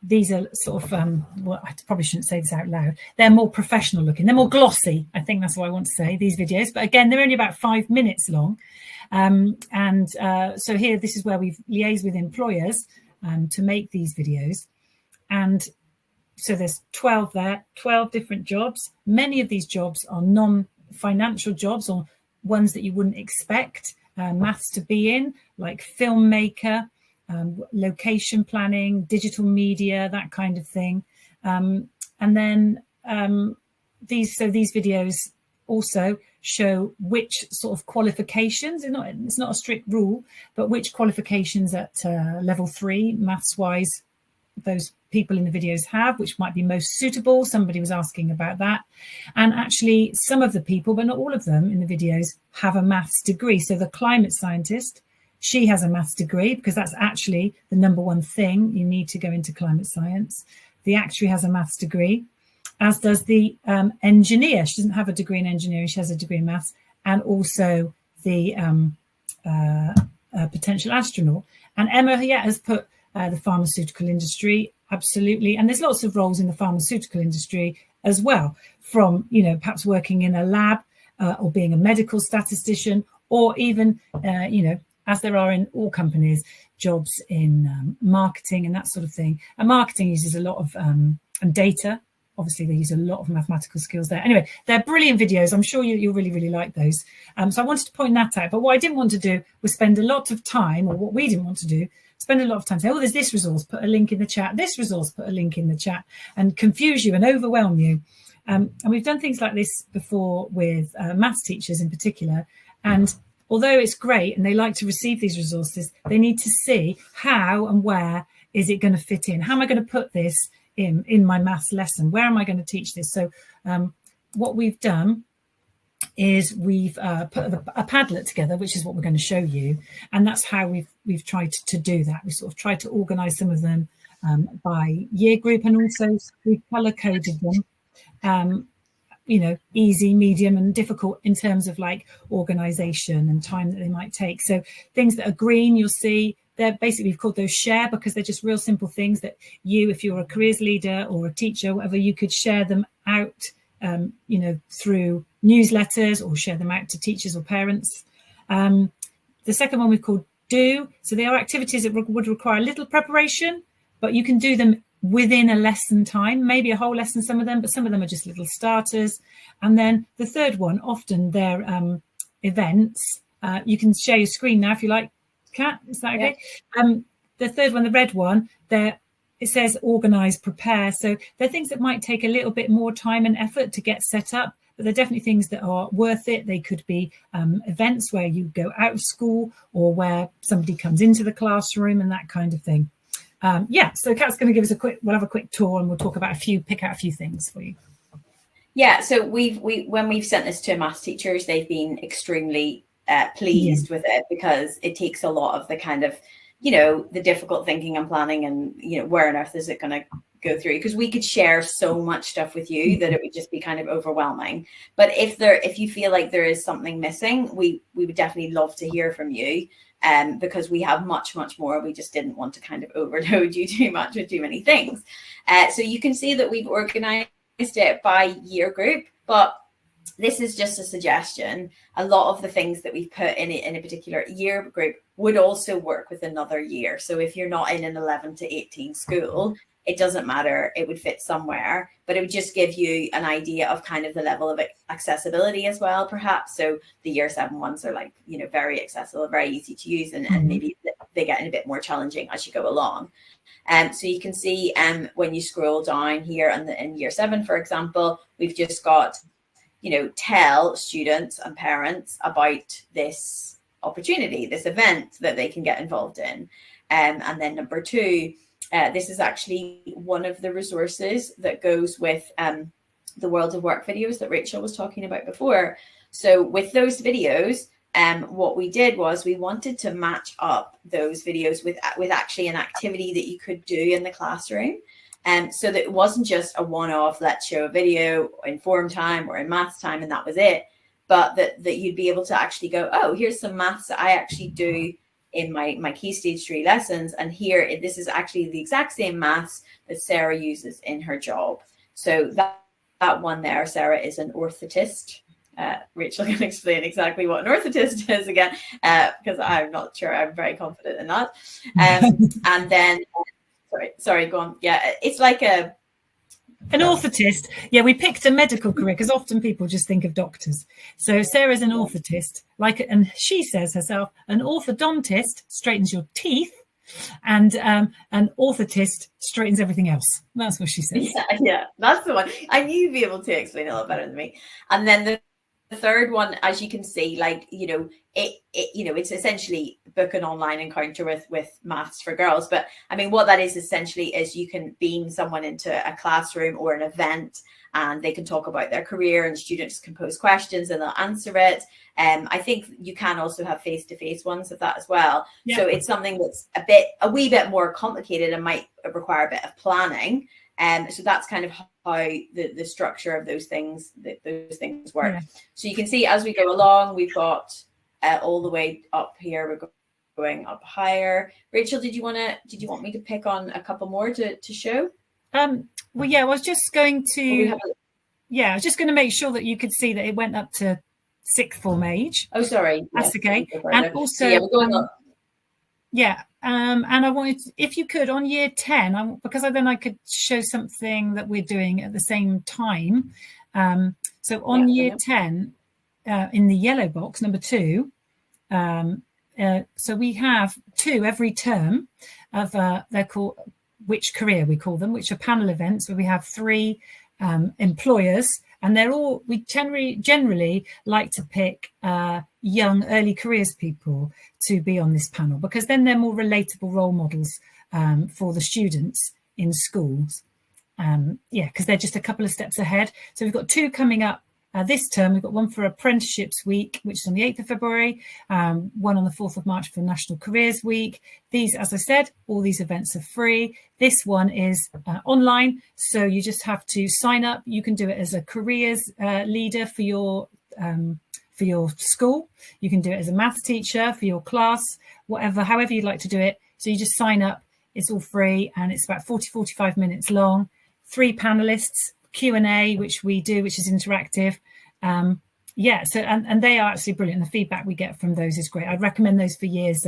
These are sort of, well, I probably shouldn't say this out loud. They're more professional looking. They're more glossy. I think that's what I want to say, these videos. But again, they're only about 5 minutes long. So here, this is where we've liaised with employers to make these videos. And so there's 12 there, 12 different jobs. Many of these jobs are non-financial jobs or ones that you wouldn't expect maths to be in, like filmmaker, location planning, digital media, that kind of thing. And then these videos also show which sort of qualifications, it's not a strict rule, but which qualifications at level 3 maths wise those people in the videos have, which might be most suitable. Somebody was asking about that. And actually some of the people, but not all of them in the videos, have a maths degree. So the climate scientist, she has a maths degree because that's actually the number one thing you need to go into climate science. The actuary has a maths degree, as does the engineer. She doesn't have a degree in engineering, she has a degree in maths, and also the potential astronaut. And Emma, has put the pharmaceutical industry, absolutely. And there's lots of roles in the pharmaceutical industry as well, from, perhaps working in a lab or being a medical statistician, or even, as there are in all companies, jobs in marketing and that sort of thing. And marketing uses a lot of data. Obviously, they use a lot of mathematical skills there. Anyway, they're brilliant videos. I'm sure you'll really, really like those. So I wanted to point that out. But what I didn't want to do was spend a lot of time, or what we didn't want to do, spend a lot of time saying, oh, there's this resource, put a link in the chat, this resource, put a link in the chat, and confuse you and overwhelm you. And we've done things like this before with maths teachers in particular. And although it's great and they like to receive these resources, they need to see how and where is it going to fit in? How am I going to put this in my maths lesson? Where am I going to teach this? So what we've done is we've put a Padlet together, which is what we're going to show you, and that's how we've tried to do that. We sort of tried to organise some of them by year group, and also we've colour coded them, easy, medium, and difficult in terms of like organisation and time that they might take. So things that are green, you'll see they're basically, we've called those share, because they're just real simple things that you, if you're a careers leader or a teacher, whatever, you could share them out, through newsletters, or share them out to teachers or parents. The second one we've called do. So they are activities that would require a little preparation, but you can do them within a lesson time, maybe a whole lesson, some of them, but some of them are just little starters. And then the third one, often they're events. You can share your screen now if you like, Kat, is that okay? Yeah. The third one, the red one, it says organise, prepare. So they're things that might take a little bit more time and effort to get set up, but they're definitely things that are worth it. They could be events where you go out of school, or where somebody comes into the classroom, and that kind of thing. So Kat's going to give us we'll have a quick tour, and we'll talk about pick out a few things for you. Yeah, so when we've sent this to maths teachers, they've been extremely pleased with it, because it takes a lot of the kind of, the difficult thinking and planning, and, where on earth is it going to go through? Because we could share so much stuff with you that it would just be kind of overwhelming. But if you feel like there is something missing, we would definitely love to hear from you, because we have much, much more. We just didn't want to kind of overload you too much with too many things. So you can see that we've organized it by year group, but this is just a suggestion. A lot of the things that we've put in a particular year group would also work with another year. So if you're not in an 11 to 18 school, it doesn't matter, it would fit somewhere, but it would just give you an idea of kind of the level of accessibility as well, perhaps. So the year 7 ones are like, very accessible, very easy to use, and maybe they get a bit more challenging as you go along. So you can see when you scroll down here in year 7, for example, we've just got, tell students and parents about this opportunity, this event that they can get involved in. And then number 2, this is actually one of the resources that goes with the World of Work videos that Rachel was talking about before. So with those videos, what we did was we wanted to match up those videos with actually an activity that you could do in the classroom. So that it wasn't just a one-off, let's show a video in form time or in maths time and that was it, but that you'd be able to actually go, oh, here's some maths that I actually do in my Key Stage 3 lessons, and here this is actually the exact same maths that Sarah uses in her job. So that one there, Sarah, is an orthotist. Rachel can explain exactly what an orthotist is again, because I'm not sure. I'm very confident in that. And then, sorry, go on. Yeah, it's like an orthotist. Yeah, we picked a medical career because often people just think of doctors. So Sarah's an orthotist, and she says herself, an orthodontist straightens your teeth, and an orthotist straightens everything else. That's what she says. Yeah, that's the one. I knew you'd be able to explain it a lot better than me. And then third one, as you can see, like, it's essentially book an online encounter with maths for girls. But I mean, what that is essentially is you can beam someone into a classroom or an event, and they can talk about their career, and students can pose questions and they'll answer it. I think you can also have face-to-face ones of that as well. Yeah. So it's something that's a wee bit more complicated and might require a bit of planning. So that's kind of how the structure of those things work. Yeah. So you can see as we go along, we've got all the way up here. We're going up higher. Rachel, did you want me to pick on a couple more to show? Well, yeah, I was just going to I was just going to make sure that you could see that it went up to sixth form age. Oh, sorry. That's okay. And also, so, we're going up. And I wanted, if you could, on year 10, because then I could show something that we're doing at the same time. So on year 10, in the yellow box, number 2, so we have 2 every term of, they're called, which career we call them, which are panel events where we have 3 employers, and they're all, we generally like to pick young early careers people to be on this panel, because then they're more relatable role models for the students in schools. Because they're just a couple of steps ahead. So we've got 2 coming up this term. We've got one for Apprenticeships Week, which is on the 8th of February, one on the 4th of March for National Careers Week. These, as I said, all these events are free. This one is online, so you just have to sign up. You can do it as a careers leader for your school. You can do it as a maths teacher for your class, however you'd like to do it. So you just sign up. It's all free, and it's about 45 minutes long. 3 panelists, Q&A, which we do, which is interactive. So and they are actually brilliant. The feedback we get from those is great. I'd recommend those for years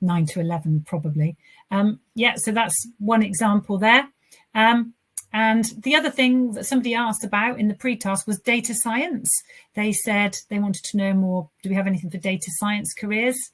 9 to 11 probably. So that's one example there. And the other thing that somebody asked about in the pre-task was data science. They said they wanted to know more. Do we have anything for data science careers?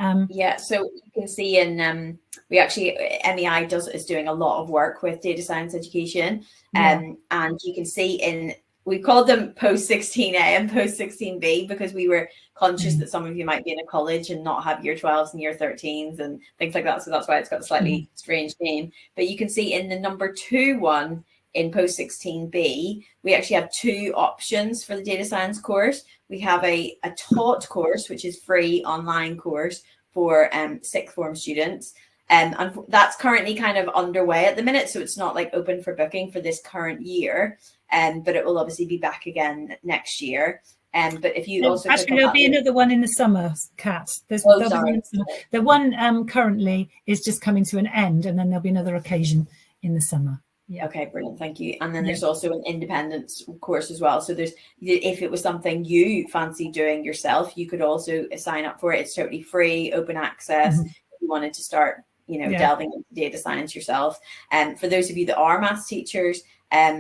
So you can see in we actually, MEI is doing a lot of work with data science education, and you can see we called them post 16A and post 16B because we were conscious that some of you might be in a college and not have year 12s and year 13s and things like that. So that's why it's got a slightly strange name. But you can see in the number 2 one in post 16B, we actually have 2 options for the data science course. We have a taught course, which is free online course for sixth form students. And that's currently kind of underway at the minute. So it's not like open for booking for this current year. But it will obviously be back again next year. But if you also actually, there'll be another one in the summer, Kat. The one currently is just coming to an end, and then there'll be another occasion in the summer. Yeah. Okay, brilliant. Thank you. And then there's also an independence course as well. So if it was something you fancy doing yourself, you could also sign up for it. It's totally free, open access. If you wanted to start, delving into data science yourself. And for those of you that are maths teachers,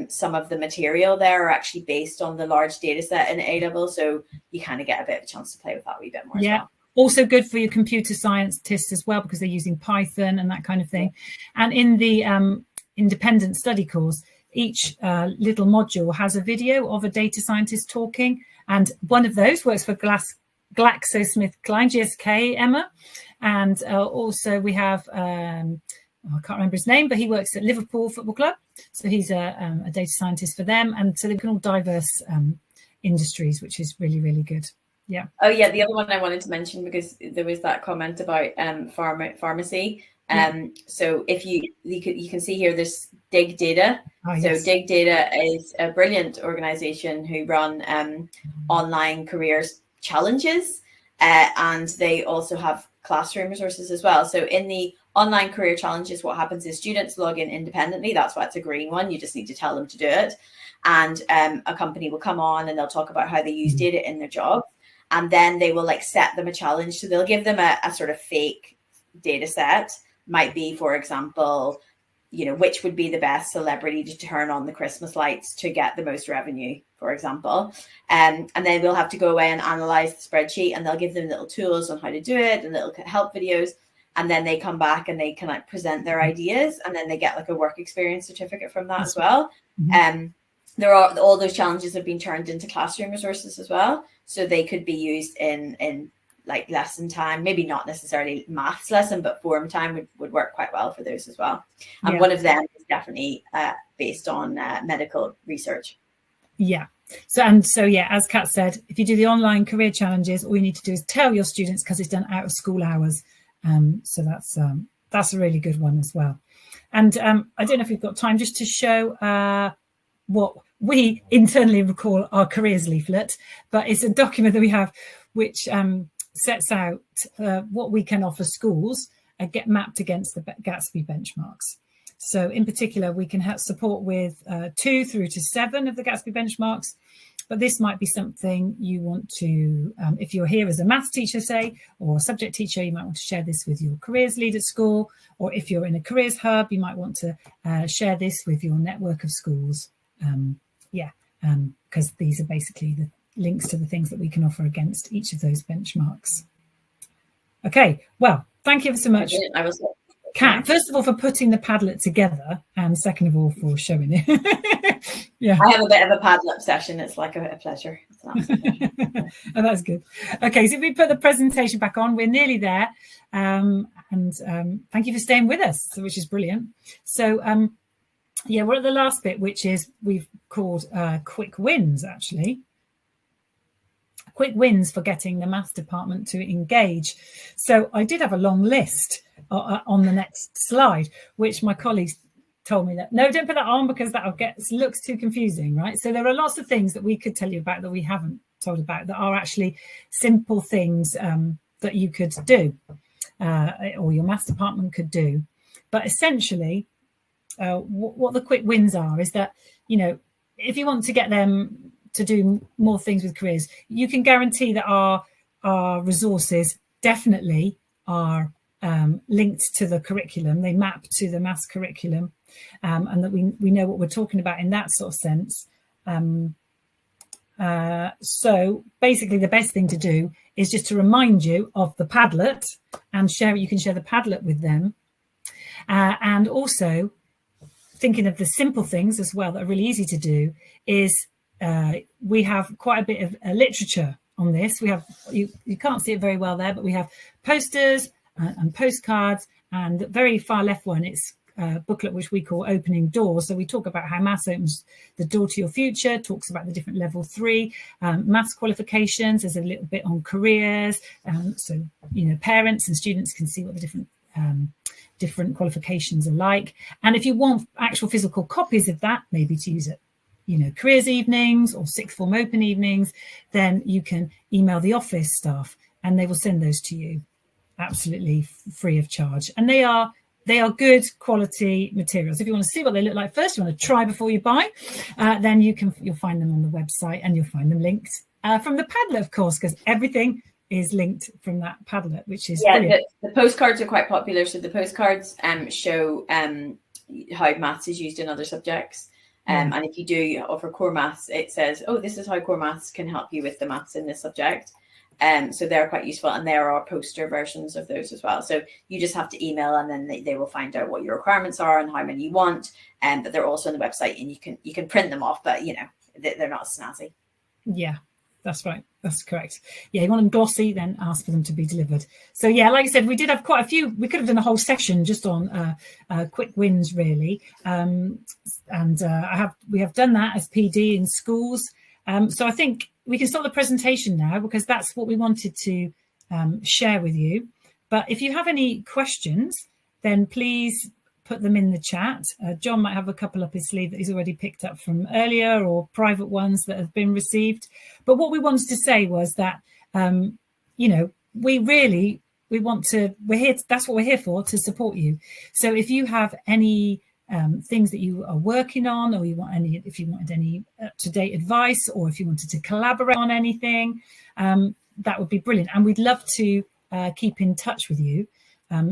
some of the material there are actually based on the large data set in A level. So you kind of get a bit of a chance to play with that a wee bit more as well. Also good for your computer scientists as well, because they're using Python and that kind of thing. And in the independent study course, each little module has a video of a data scientist talking, and one of those works for GlaxoSmithKline, GSK, Emma, and also we have I can't remember his name, but he works at Liverpool Football Club, so he's a data scientist for them, and so they've got all diverse industries, which is really, really good. The other one I wanted to mention, because there was that comment about pharmacy. So if you can see here, there's Dig Data. So Dig Data is a brilliant organization who run online careers challenges, and they also have classroom resources as well. So in the online career challenges, what happens is students log in independently. That's why it's a green one. You just need to tell them to do it. And a company will come on and they'll talk about how they use data in their job. And then they will set them a challenge. So they'll give them a sort of fake data set. Might be, for example, which would be the best celebrity to turn on the Christmas lights to get the most revenue, for example. And then we'll have to go away and analyze the spreadsheet, and they'll give them little tools on how to do it and little help videos. And then they come back and they can present their ideas, and then they get a work experience certificate from that as well. there are all those challenges have been turned into classroom resources as well, so they could be used in like lesson time, maybe not necessarily maths lesson, but form time would work quite well for those as well. And one of them is definitely based on medical research. Yeah. So as Kat said, if you do the online career challenges, all you need to do is tell your students, because it's done out of school hours. So that's a really good one as well. And I don't know if we've got time just to show what we internally call our careers leaflet, but it's a document that we have which sets out what we can offer schools and get mapped against the Gatsby benchmarks. So in particular, we can help support with 2 through to 7 of the Gatsby benchmarks, but this might be something you want to, if you're here as a maths teacher, say, or a subject teacher, you might want to share this with your careers lead at school, or if you're in a careers hub, you might want to share this with your network of schools. Because these are basically the links to the things that we can offer against each of those benchmarks. Okay, well, thank you so much, Kat, first of all, for putting the Padlet together, and second of all, for showing it. Yeah, I have a bit of a Padlet session. It's like a pleasure. It's an absolute pleasure. Oh, that's good. Okay, so if we put the presentation back on, we're nearly there. And thank you for staying with us, which is brilliant. So, yeah, we're at the last bit, which is we've called quick wins, actually. Quick wins for getting the maths department to engage. So I did have a long list on the next slide, which my colleagues told me that, no, don't put that on because that looks too confusing, right? So there are lots of things that we could tell you about that we haven't told about that are actually simple things that you could do or your maths department could do. But essentially, what the quick wins are is that, you know, if you want to get them to do more things with careers, you can guarantee that our resources definitely are linked to the curriculum. They map to the maths curriculum, and that we know what we're talking about in that sort of sense. So basically the best thing to do is just to remind you of the Padlet and share it. You can share the Padlet with them, and also thinking of the simple things as well that are really easy to do is we have quite a bit of literature on this. We have, you can't see it very well there, but we have posters and postcards, and the very far left one, it's a booklet which we call Opening Doors. So we talk about how maths opens the door to your future, talks about the different level 3 maths qualifications. There's a little bit on careers. So, you know, parents and students can see what the different qualifications are like. And if you want actual physical copies of that, maybe to use it, you know, careers evenings or sixth form open evenings, then you can email the office staff and they will send those to you absolutely free of charge. And they are good quality materials. If you want to see what they look like first, you want to try before you buy, then you'll find them on the website, and you'll find them linked from the Padlet, of course, because everything is linked from that Padlet, which is brilliant. The postcards are quite popular. So the postcards show how maths is used in other subjects. And if you do offer core maths, it says, oh, this is how core maths can help you with the maths in this subject. So they're quite useful, and there are poster versions of those as well. So you just have to email, and then they will find out what your requirements are and how many you want. But they're also on the website, and you can print them off, but you know, they're not snazzy. Yeah, that's right. That's correct. Yeah, you want them glossy, then ask for them to be delivered. So yeah, like I said, we did have quite a few. We could have done a whole session just on quick wins, really. We have done that as PD in schools. So I think we can stop the presentation now, because that's what we wanted to share with you. But if you have any questions, then please put them in the chat. John might have a couple up his sleeve that he's already picked up from earlier, or private ones that have been received. But what we wanted to say was that, you know, we're here. That's what we're here for, to support you. So if you have any things that you are working on, or if you wanted any up-to-date advice, or if you wanted to collaborate on anything, that would be brilliant. And we'd love to keep in touch with you.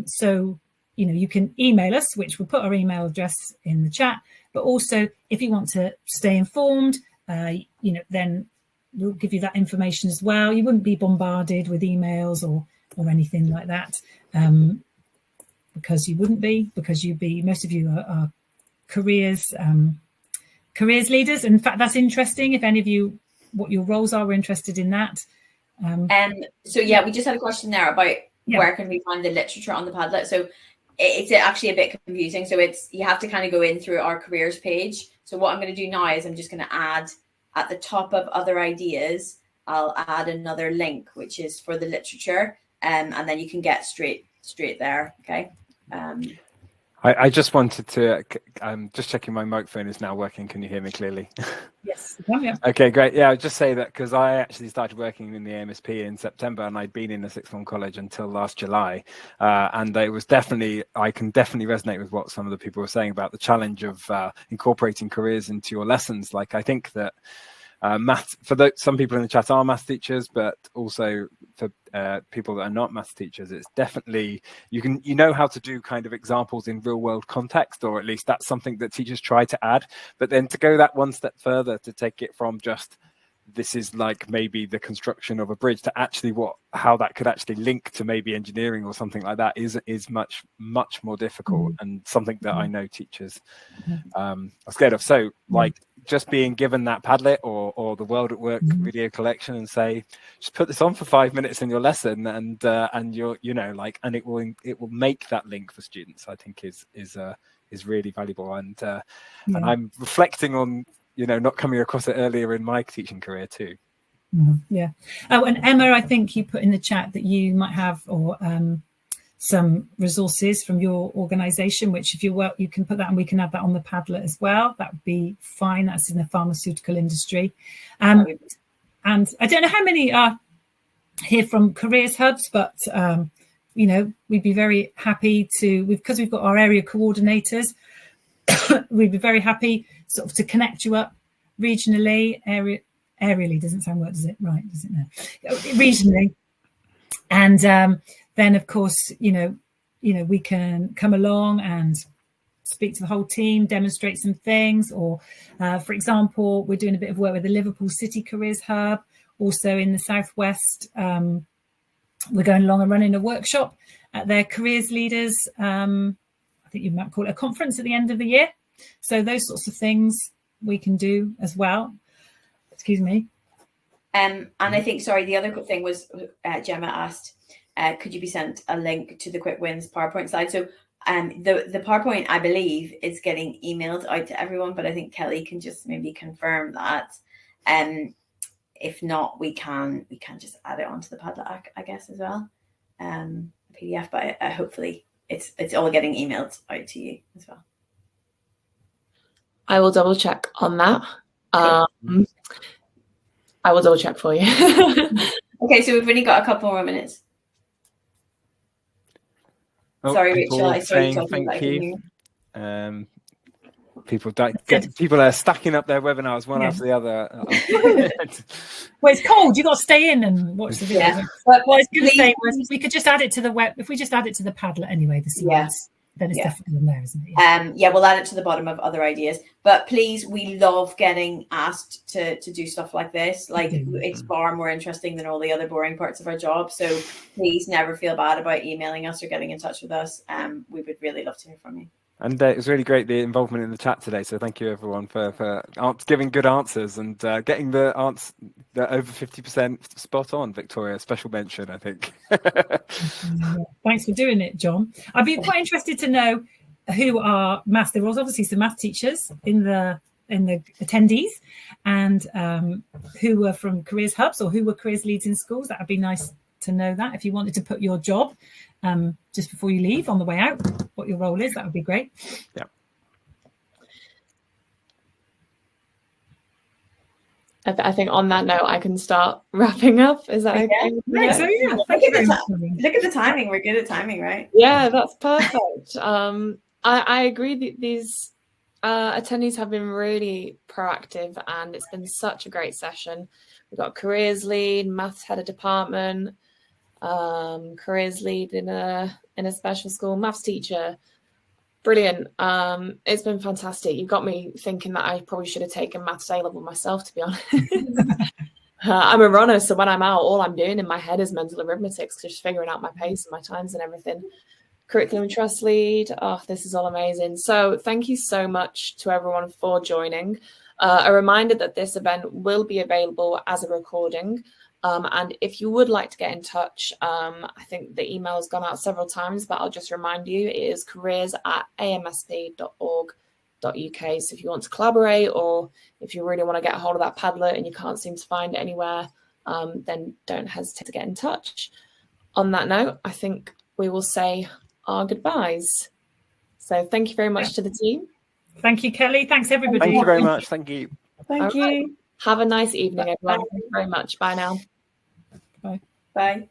So, you know, you can email us, which we'll put our email address in the chat. But also, if you want to stay informed, you know, then we'll give you that information as well. You wouldn't be bombarded with emails or anything like that. Because you wouldn't be, because most of you are careers careers leaders. In fact, that's interesting. If any of you, what your roles are, we're interested in that. So yeah, we just had a question there about where can we find the literature on the Padlet. So it's actually a bit confusing. So you have to kind of go in through our careers page. So what I'm going to do now is I'm just going to add at the top of other ideas, I'll add another link, which is for the literature. And then you can get straight there. Okay. I just wanted to, just checking my microphone is now working. Can you hear me clearly? Yes. Okay, great. Yeah, I'll just say that because I actually started working in the AMSP in September, and I'd been in the sixth form college until last July. And it was definitely, I can definitely resonate with what some of the people were saying about the challenge of incorporating careers into your lessons. Like, I think that math, for some people in the chat are math teachers, but also for people that are not math teachers, it's definitely, you know how to do kind of examples in real world context, or at least that's something that teachers try to add. But then to go that one step further, to take it from just this is like maybe the construction of a bridge to actually how that could actually link to maybe engineering or something like that is much more difficult, and something that I know teachers are scared of. So like just being given that Padlet or the World at Work video collection and say, just put this on for 5 minutes in your lesson, and you're, you know, like, and it will make that link for students, I think is really valuable. And I'm reflecting on, you know, not coming across it earlier in my teaching career too. Yeah. Oh, and Emma, I think you put in the chat that you might have some resources from your organisation, which if you work, you can put that, and we can add that on the Padlet as well. That would be fine. That's in the pharmaceutical industry. And I don't know how many are here from Careers Hubs, but you know, we'd be very happy to, because we've got our area coordinators, we'd be very happy sort of to connect you up regionally, aerially doesn't sound right, does it? Right, does it now? Regionally. And then of course, you know, we can come along and speak to the whole team, demonstrate some things, or for example, we're doing a bit of work with the Liverpool City Careers Hub, also in the Southwest. We're going along and running a workshop at their careers leaders. I think you might call it a conference at the end of the year. So those sorts of things we can do as well. Excuse me. And I think, sorry, the other thing was Gemma asked, could you be sent a link to the Quick Wins PowerPoint slide? So the PowerPoint, I believe, is getting emailed out to everyone, but I think Kelly can just maybe confirm that. If not, we can just add it onto the Padlet, I guess, as well. PDF, but hopefully it's all getting emailed out to you as well. I will double check on that. I will double check for you. Okay, so we've only got a couple more minutes. Sorry, Rachel, I saw you talking about you. People are stacking up their webinars one after the other. Well, it's cold. You've got to stay in and watch the video. Yeah. But what I was going to say was we could just add it to the web. If we just add it to the Padlet anyway, the slides, then it's definitely in there, isn't it? Yeah, we'll add it to the bottom of other ideas. But please, we love getting asked to do stuff like this. Like, it's far more interesting than all the other boring parts of our job. So please never feel bad about emailing us or getting in touch with us. We would really love to hear from you. And it was really great, the involvement in the chat today. So thank you, everyone, for giving good answers and getting the answer over 50% spot on. Victoria, special mention, I think. Thanks for doing it, John. I'd be quite interested to know who are maths. There was obviously some math teachers in the attendees, and who were from careers hubs or who were careers leads in schools. That would be nice to know that. If you wanted to put your job just before you leave on the way out, what your role is, that would be great. Yeah. I think on that note, I can start wrapping up. Is that okay? Yeah. So yeah, look at the timing. We're good at timing, right? Yeah, that's perfect. I agree that these attendees have been really proactive, and it's been such a great session. We've got careers lead, maths head of department, careers lead in a special school, maths teacher. Brilliant. It's been fantastic. You got me thinking that I probably should have taken maths A-level myself, to be honest. I'm a runner, so when I'm out, all I'm doing in my head is mental arithmetic, just figuring out my pace and my times and everything. Curriculum trust lead. Oh, this is all amazing. So thank you so much to everyone for joining. A reminder that this event will be available as a recording. And if you would like to get in touch, I think the email has gone out several times, but I'll just remind you, it is careers@amsp.org.uk. So if you want to collaborate, or if you really want to get a hold of that Padlet and you can't seem to find it anywhere, then don't hesitate to get in touch. On that note, I think we will say our goodbyes. So thank you very much to the team. Thank you, Kelly. Thanks, everybody. Thank you very much. Thank you. Thank you. Have a nice evening, everyone. Thank you very much. Bye now. Bye. Bye.